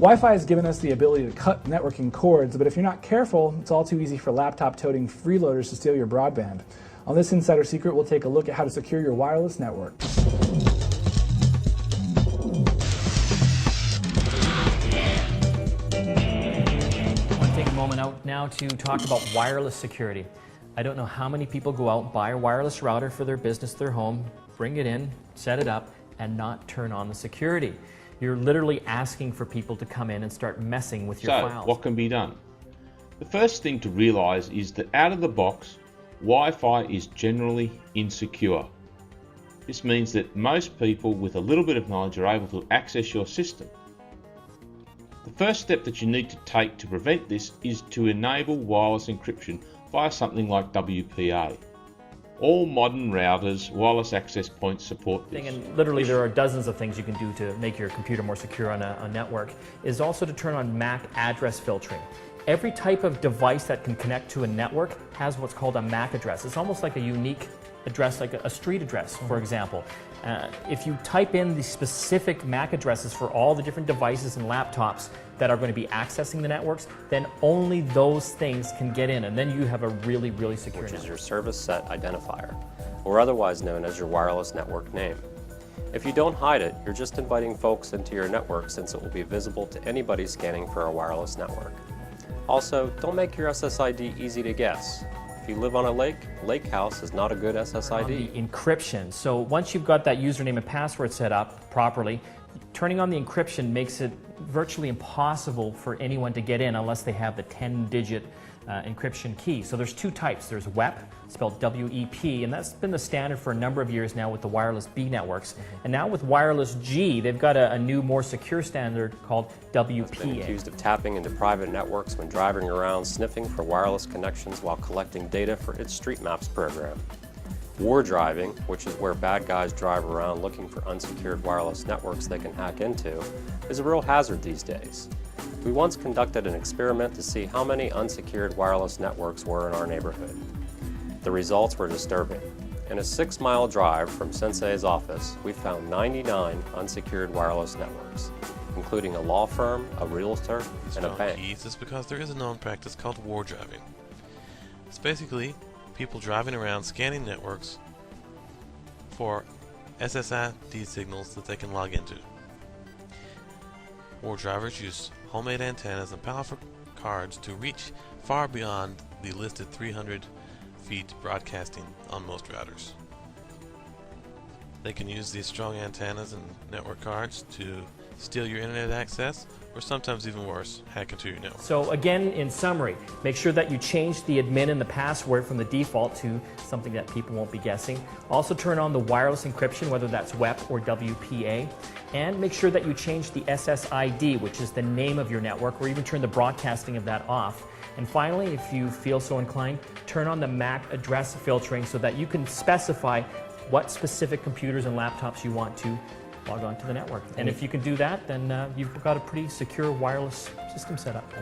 Wi-Fi has given us the ability to cut networking cords, but if you're not careful, it's all too easy for laptop-toting freeloaders to steal your broadband. On this Insider Secret, we'll take a look at how to secure your wireless network. I want to take a moment out now to talk about wireless security. I don't know how many people go out, buy a wireless router for their business, their home, bring it in, set it up, and not turn on the security. You're literally asking for people to come in and start messing with your files. So, what can be done? The first thing to realize is that out of the box, Wi-Fi is generally insecure. This means that most people with a little bit of knowledge are able to access your system. The first step that you need to take to prevent this is to enable wireless encryption via something like WPA. All modern routers, wireless access points support this. And literally there are dozens of things you can do to make your computer more secure on a network, is also to turn on MAC address filtering. Every type of device that can connect to a network has what's called a MAC address. It's almost like a unique address, like a street address, for example. If you type in the specific MAC addresses for all the different devices and laptops that are going to be accessing the networks, then only those things can get in, and then you have a really, really secure network. Which is your service set identifier, or otherwise known as your wireless network name. If you don't hide it, you're just inviting folks into your network, since it will be visible to anybody scanning for a wireless network. Also, don't make your SSID easy to guess. If you live on a lake house is not a good SSID. The encryption. So once you've got that username and password set up properly, turning on the encryption makes it virtually impossible for anyone to get in unless they have the 10-digit encryption key. So there's two types. There's WEP, spelled W-E-P, and that's been the standard for a number of years now with the wireless B networks. And now with wireless G, they've got a new, more secure standard called WPA. It's been accused of tapping into private networks when driving around sniffing for wireless connections while collecting data for its Street Maps program. War driving, which is where bad guys drive around looking for unsecured wireless networks they can hack into, is a real hazard these days. We once conducted an experiment to see how many unsecured wireless networks were in our neighborhood. The results were disturbing. In a 6-mile drive from Sensei's office, we found 99 unsecured wireless networks, including a law firm, a realtor, and a bank. Keys is because there is a known practice called war driving. It's basically people driving around scanning networks for SSID signals that they can log into. War drivers use homemade antennas and powerful cards to reach far beyond the listed 300 feet broadcasting on most routers. They can use these strong antennas and network cards to steal your internet access, or sometimes even worse, hack into your network. So again, in summary, make sure that you change the admin and the password from the default to something that people won't be guessing. Also turn on the wireless encryption, whether that's WEP or WPA. And make sure that you change the SSID, which is the name of your network, or even turn the broadcasting of that off. And finally, if you feel so inclined, turn on the MAC address filtering so that you can specify what specific computers and laptops you want to log on to the network. And if you can do that, then you've got a pretty secure wireless system set up.